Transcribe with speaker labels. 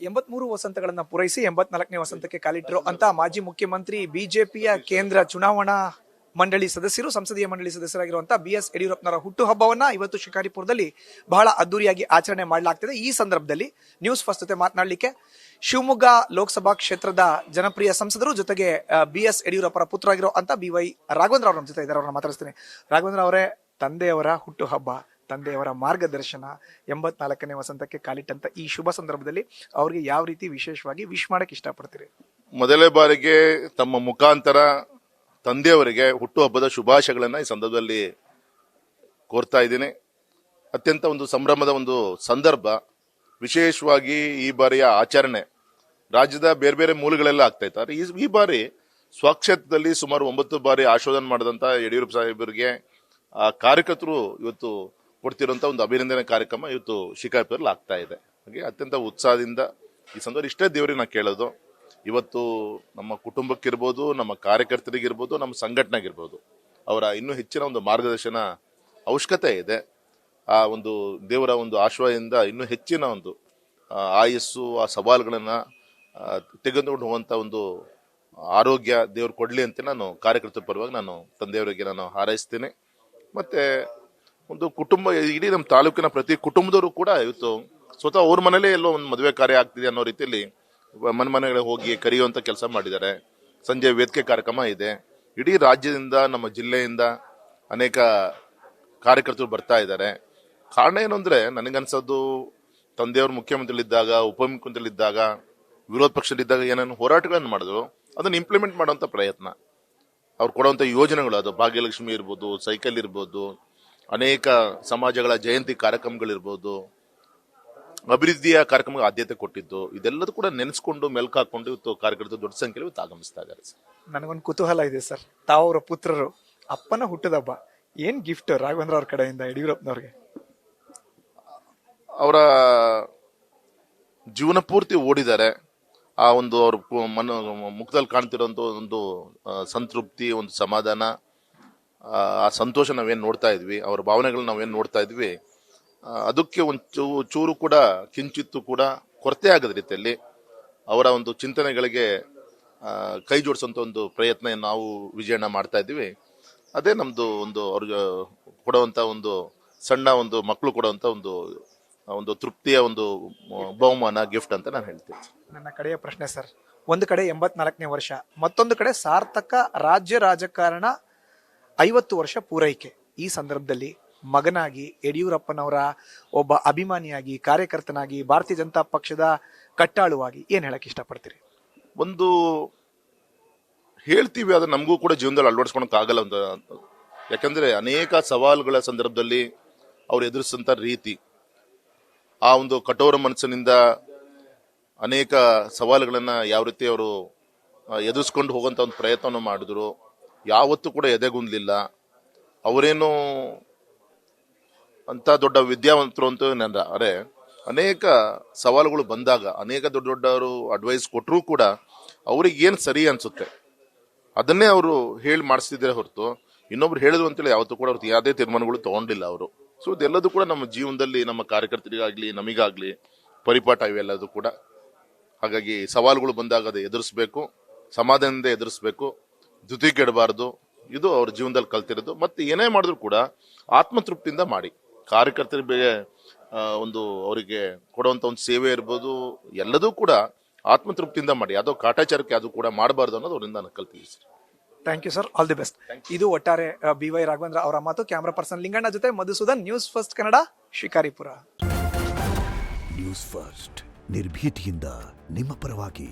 Speaker 1: 83 ವಸಂತಗಳನ್ನ ಪೂರೈಸಿ 84ನೇ ವಸಂತಕ್ಕೆ ಕಾಲಿಟ್ಟರು ಅಂತ ಮಾಜಿ ಮುಖ್ಯಮಂತ್ರಿ ಬಿಜೆಪಿಯ ಕೇಂದ್ರ ಚುನಾವಣಾ ಮಂಡಳಿ ಸದಸ್ಯರು, ಸಂಸದೀಯ ಮಂಡಳಿ ಸದಸ್ಯರಾಗಿರುವಂತಹ ಬಿಎಸ್ ಯಡಿಯೂರಪ್ಪನವರ ಹುಟ್ಟುಹಬ್ಬವನ್ನ ಇವತ್ತು ಶಿಕಾರಿಪುರದಲ್ಲಿ ಬಹಳ ಅದ್ದೂರಿಯಾಗಿ ಆಚರಣೆ ಮಾಡಲಾಗ್ತಿದೆ. ಈ ಸಂದರ್ಭದಲ್ಲಿ ನ್ಯೂಸ್ ಫಸ್ಟ್ ಜೊತೆ ಮಾತನಾಡಲಿಕ್ಕೆ ಶಿವಮೊಗ್ಗ ಲೋಕಸಭಾ ಕ್ಷೇತ್ರದ ಜನಪ್ರಿಯ ಸಂಸದರು ಜೊತೆಗೆ ಬಿಎಸ್ ಯಡಿಯೂರಪ್ಪರ ಪುತ್ರ ಆಗಿರೋ ಅಂತ BY ರಾಘವೇಂದ್ರ ಅವರ ಜೊತೆ ಇದ್ದಾರೆ. ಅವ್ರನ್ನ ಮಾತಾಡಿಸ್ತೀನಿ. ರಾಘವೇಂದ್ರ ಅವರೇ, ತಂದೆಯವರ ಹುಟ್ಟುಹಬ್ಬ, ತಂದೆಯವರ ಮಾರ್ಗದರ್ಶನ, 84ನೇ ವಸಂತಕ್ಕೆ ಕಾಲಿಟ್ಟಂತ ಈ ಶುಭ ಸಂದರ್ಭದಲ್ಲಿ ಅವ್ರಿಗೆ ಯಾವ ರೀತಿ ವಿಶೇಷವಾಗಿ ವಿಶ್ ಮಾಡಕ್ ಇಷ್ಟಪಡ್ತೀರಿ?
Speaker 2: ಮೊದಲೇ ಬಾರಿಗೆ ತಮ್ಮ ಮುಖಾಂತರ ತಂದೆಯವರಿಗೆ ಹುಟ್ಟುಹಬ್ಬದ ಶುಭಾಶಯಗಳನ್ನ ಈ ಸಂದರ್ಭದಲ್ಲಿ ಕೋರ್ತಾ ಇದ್ದೀನಿ. ಅತ್ಯಂತ ಒಂದು ಸಂಭ್ರಮದ ಒಂದು ಸಂದರ್ಭ. ವಿಶೇಷವಾಗಿ ಈ ಬಾರಿಯ ಆಚರಣೆ ರಾಜ್ಯದ ಬೇರೆ ಬೇರೆ ಮೂಲಗಳೆಲ್ಲ ಆಗ್ತಾ ಇದ್ದಾರೆ. ಈ ಬಾರಿ ಸ್ವಕ್ಷೇತ್ರದಲ್ಲಿ ಸುಮಾರು 9 ಬಾರಿ ಆಶೋಧನೆ ಮಾಡಿದಂತ ಯಡಿಯೂರಪ್ಪ ಸಾಹೇಬರಿಗೆ ಕಾರ್ಯಕರ್ತರು ಇವತ್ತು ಕೊಡ್ತಿರುವಂತ ಒಂದು ಅಭಿನಂದನೆ ಕಾರ್ಯಕ್ರಮ ಇವತ್ತು ಶಿಕಾರಿಪುರದಲ್ಲಿ ಆಗ್ತಾ ಇದೆ. ಹಾಗೆ ಅತ್ಯಂತ ಉತ್ಸಾಹದಿಂದ ಈ ಸಂದರ್ಭ ಇಷ್ಟೇ ದೇವರಿಗೆ ನಾ ಕೇಳೋದು, ಇವತ್ತು ನಮ್ಮ ಕುಟುಂಬಕ್ಕಿರ್ಬೋದು, ನಮ್ಮ ಕಾರ್ಯಕರ್ತರಿಗಿರ್ಬೋದು, ನಮ್ಮ ಸಂಘಟನೆಗಿರ್ಬೋದು, ಅವರ ಇನ್ನೂ ಹೆಚ್ಚಿನ ಒಂದು ಮಾರ್ಗದರ್ಶನ ಅವಶ್ಯಕತೆ ಇದೆ. ಆ ಒಂದು ದೇವರ ಒಂದು ಆಶ್ರಯದಿಂದ ಇನ್ನೂ ಹೆಚ್ಚಿನ ಒಂದು ಆಯಸ್ಸು, ಆ ಸವಾಲುಗಳನ್ನ ತೆಗೆದುಕೊಂಡು ಹೋಗುವಂತ ಒಂದು ಆರೋಗ್ಯ ದೇವ್ರು ಕೊಡ್ಲಿ ಅಂತ ನಾನು ಕಾರ್ಯಕರ್ತರ ಪರವಾಗಿ ನಾನು ತಂದೆಯವರಿಗೆ ನಾನು ಹಾರೈಸ್ತೇನೆ. ಮತ್ತೆ ಒಂದು ಕುಟುಂಬ, ಇಡೀ ನಮ್ಮ ತಾಲೂಕಿನ ಪ್ರತಿ ಕುಟುಂಬದವರು ಕೂಡ ಇವತ್ತು ಸ್ವತಃ ಅವ್ರ ಮನೇಲೇ ಎಲ್ಲೋ ಒಂದು ಮದುವೆ ಕಾರ್ಯ ಆಗ್ತಿದೆ ಅನ್ನೋ ರೀತಿಯಲ್ಲಿ ಮನೆಗಳಿಗೆ ಹೋಗಿ ಕರೆಯುವಂತ ಕೆಲಸ ಮಾಡಿದ್ದಾರೆ. ಸಂಜೆ ವೇದಿಕೆ ಕಾರ್ಯಕ್ರಮ ಇದೆ. ಇಡೀ ರಾಜ್ಯದಿಂದ, ನಮ್ಮ ಜಿಲ್ಲೆಯಿಂದ ಅನೇಕ ಕಾರ್ಯಕರ್ತರು ಬರ್ತಾ ಇದ್ದಾರೆ. ಕಾರಣ ಏನು ಅಂದ್ರೆ, ನನಗನ್ಸೋದು ತಂದೆಯವರು ಮುಖ್ಯಮಂತ್ರಿಗಳಿದ್ದಾಗ, ಉಪಮುಖ್ಯಮಂತ್ರಿಗಳಿದ್ದಾಗ, ವಿರೋಧ ಪಕ್ಷದಲ್ಲಿದ್ದಾಗ ಏನೇನು ಹೋರಾಟಗಳನ್ನು ಮಾಡಿದ್ರು ಅದನ್ನು ಇಂಪ್ಲಿಮೆಂಟ್ ಮಾಡುವಂತ ಪ್ರಯತ್ನ, ಅವ್ರು ಕೊಡುವಂತ ಯೋಜನೆಗಳು, ಅದು ಭಾಗ್ಯಲಕ್ಷ್ಮಿ ಇರ್ಬೋದು, ಸೈಕಲ್ ಇರ್ಬೋದು, ಅನೇಕ ಸಮಾಜಗಳ ಜಯಂತಿ ಕಾರ್ಯಕ್ರಮಗಳಿರ್ಬೋದು, ಅಭಿವೃದ್ಧಿಯ ಕಾರ್ಯಕ್ರಮಕ್ಕೆ ಆದ್ಯತೆ ಕೊಟ್ಟಿದ್ದು, ಇದೆಲ್ಲದೂ ಕೂಡ ನೆನೆಸ್ಕೊಂಡು ಮೆಲ್ಕು ಹಾಕೊಂಡು ಇವತ್ತು ಕಾರ್ಯಕರ್ತರು ದೊಡ್ಡ ಸಂಖ್ಯೆಯಲ್ಲಿ ಇವತ್ತು ಆಗಮಿಸ್ತಾ ಇದ್ದಾರೆ.
Speaker 1: ನನಗೊಂದು ಕುತೂಹಲ ಇದೆ ಸರ್, ತಾವರ ಪುತ್ರರು ಅಪ್ಪನ ಹುಟ್ಟದಬ್ಬ ಏನ್ ಗಿಫ್ಟ್ ರಾಘವೇಂದ್ರ ಅವ್ರ ಕಡೆಯಿಂದ ಯಡಿಯೂರಪ್ಪನವ್ರಿಗೆ?
Speaker 2: ಅವರ ಜೀವನ ಪೂರ್ತಿ ಓಡಿದ್ದಾರೆ. ಆ ಒಂದು ಅವ್ರ ಮುಖದಲ್ಲಿ ಕಾಣ್ತಿರೋಂಥ ಒಂದು ಸಂತೃಪ್ತಿ, ಒಂದು ಸಮಾಧಾನ, ಆ ಸಂತೋಷ ನಾವೇನ್ ನೋಡ್ತಾ ಇದ್ವಿ, ಅವ್ರ ಭಾವನೆಗಳನ್ನ ನಾವೇನ್ ನೋಡ್ತಾ ಇದ್ವಿ, ಅದಕ್ಕೆ ಒಂದು ಚೂರು ಕೂಡ ಕಿಂಚಿತ್ತು ಕೂಡ ಕೊರತೆ ಆಗದ ರೀತಿಯಲ್ಲಿ ಅವರ ಒಂದು ಚಿಂತನೆಗಳಿಗೆ ಕೈ ಜೋಡಿಸುವಂತ ಒಂದು ಪ್ರಯತ್ನ ನಾವು ವಿಜಯಣ್ಣ ಮಾಡ್ತಾ ಇದ್ದೀವಿ. ಅದೇ ನಮ್ದು ಒಂದು ಅವ್ರಿಗೆ ಕೊಡುವಂತ ಒಂದು ಸಣ್ಣ ಒಂದು ಮಕ್ಕಳು ಕೊಡುವಂತ ಒಂದು ತೃಪ್ತಿಯ ಒಂದು ಬಹುಮಾನ, ಗಿಫ್ಟ್ ಅಂತ ನಾನು ಹೇಳ್ತೀನಿ.
Speaker 1: ನನ್ನ ಕಡೆಯ ಪ್ರಶ್ನೆ ಸರ್, ಒಂದು ಕಡೆ 84ನೇ ವರ್ಷ, ಮತ್ತೊಂದು ಕಡೆ ಸಾರ್ಥಕ ರಾಜ್ಯ ರಾಜಕಾರಣ 50 ವರ್ಷ ಪೂರೈಕೆ. ಈ ಸಂದರ್ಭದಲ್ಲಿ ಮಗನಾಗಿ, ಯಡಿಯೂರಪ್ಪನವರ ಒಬ್ಬ ಅಭಿಮಾನಿಯಾಗಿ, ಕಾರ್ಯಕರ್ತನಾಗಿ, ಭಾರತೀಯ ಜನತಾ ಪಕ್ಷದ ಕಟ್ಟಾಳುವಾಗಿ ಏನ್ ಹೇಳಕ್ ಇಷ್ಟಪಡ್ತೀರಿ?
Speaker 2: ಒಂದು ಹೇಳ್ತೀವಿ, ಅದು ನಮಗೂ ಕೂಡ ಜೀವನದಲ್ಲಿ ಅಳವಡಿಸ್ಕೊಳಕ್ ಆಗಲ್ಲ ಅಂತ. ಯಾಕಂದ್ರೆ ಅನೇಕ ಸವಾಲುಗಳ ಸಂದರ್ಭದಲ್ಲಿ ಅವ್ರು ಎದುರಿಸಂತ ರೀತಿ, ಆ ಒಂದು ಕಠೋರ ಮನಸ್ಸಿನಿಂದ ಅನೇಕ ಸವಾಲುಗಳನ್ನ ಯಾವ ರೀತಿ ಅವರು ಎದುರಿಸ್ಕೊಂಡು ಹೋಗುವಂತ ಒಂದು ಪ್ರಯತ್ನವನ್ನು ಮಾಡಿದ್ರು, ಯಾವತ್ತೂ ಕೂಡ ಎದೆಗುಂದ್ಲಿಲ್ಲ. ಅವರೇನು ಅಂತ ದೊಡ್ಡ ವಿದ್ಯಾವಂತರು ಅಂತ ಅರೆ, ಅನೇಕ ಸವಾಲುಗಳು ಬಂದಾಗ ಅನೇಕ ದೊಡ್ಡವರು ಅಡ್ವೈಸ್ ಕೊಟ್ಟರು ಕೂಡ ಅವ್ರಿಗೆ ಏನ್ ಸರಿ ಅನ್ಸುತ್ತೆ ಅದನ್ನೇ ಅವರು ಹೇಳಿ ಮಾಡಿಸ್ತಿದ್ರೆ ಹೊರತು ಇನ್ನೊಬ್ರು ಹೇಳಿದ್ರು ಅಂತೇಳಿ ಯಾವತ್ತೂ ಕೂಡ ಅವ್ರದ್ದು ಯಾವುದೇ ತೀರ್ಮಾನಗಳು ತಗೊಂಡಿಲ್ಲ ಅವರು. ಸೊ ಇದೆಲ್ಲದೂ ಕೂಡ ನಮ್ಮ ಜೀವನದಲ್ಲಿ, ನಮ್ಮ ಕಾರ್ಯಕರ್ತರಿಗಾಗ್ಲಿ ನಮಗಾಗ್ಲಿ ಪರಿಪಾಠ ಇವೆಲ್ಲದೂ ಕೂಡ. ಹಾಗಾಗಿ ಸವಾಲುಗಳು ಬಂದಾಗ ಅದು ಎದುರಿಸ್ಬೇಕು, ಸಮಾಧಾನದಿಂದ ಎದುರಿಸ್ಬೇಕು, ಧೃತಿ ಕೆಡಬಾರ್ದು. ಇದು ಅವ್ರ ಜೀವನದಲ್ಲಿ ಕಲ್ತಿರೋದು. ಮತ್ತೆ ಏನೇ ಮಾಡಿದ್ರು ಕೂಡ ಆತ್ಮತೃಪ್ತಿಯಿಂದ ಮಾಡಿ. ಕಾರ್ಯಕರ್ತರಿಗೆ ಒಂದು ಅವರಿಗೆ ಕೊಡುವಂತ ಒಂದು ಸೇವೆ ಇರ್ಬೋದು, ಎಲ್ಲದೂ ಕೂಡ ಆತ್ಮತೃಪ್ತಿಯಿಂದ ಮಾಡಿ. ಯಾವುದೋ ಕಾಟಾಚಾರಕ್ಕೆ ಅದು ಕೂಡ ಮಾಡಬಾರ್ದು ಅನ್ನೋದು ಅವರಿಂದ ನಾನು ಕಲ್ತೀವಿ sir.
Speaker 1: Thank you sir, all the best. ಇದು ಒಟ್ಟಾರೆ BY ರಾಘವೇಂದ್ರ ಅವರ ಮಾತು. ಕ್ಯಾಮರಾ ಪರ್ಸನ್ ಲಿಂಗಣ್ಣ ಜೊತೆ Madhusudan, news first Kannada, Shikaripura.
Speaker 3: News first, ನಿರ್ಭೀತಿಯಿಂದ ನಿಮ್ಮ ಪರವಾಗಿ.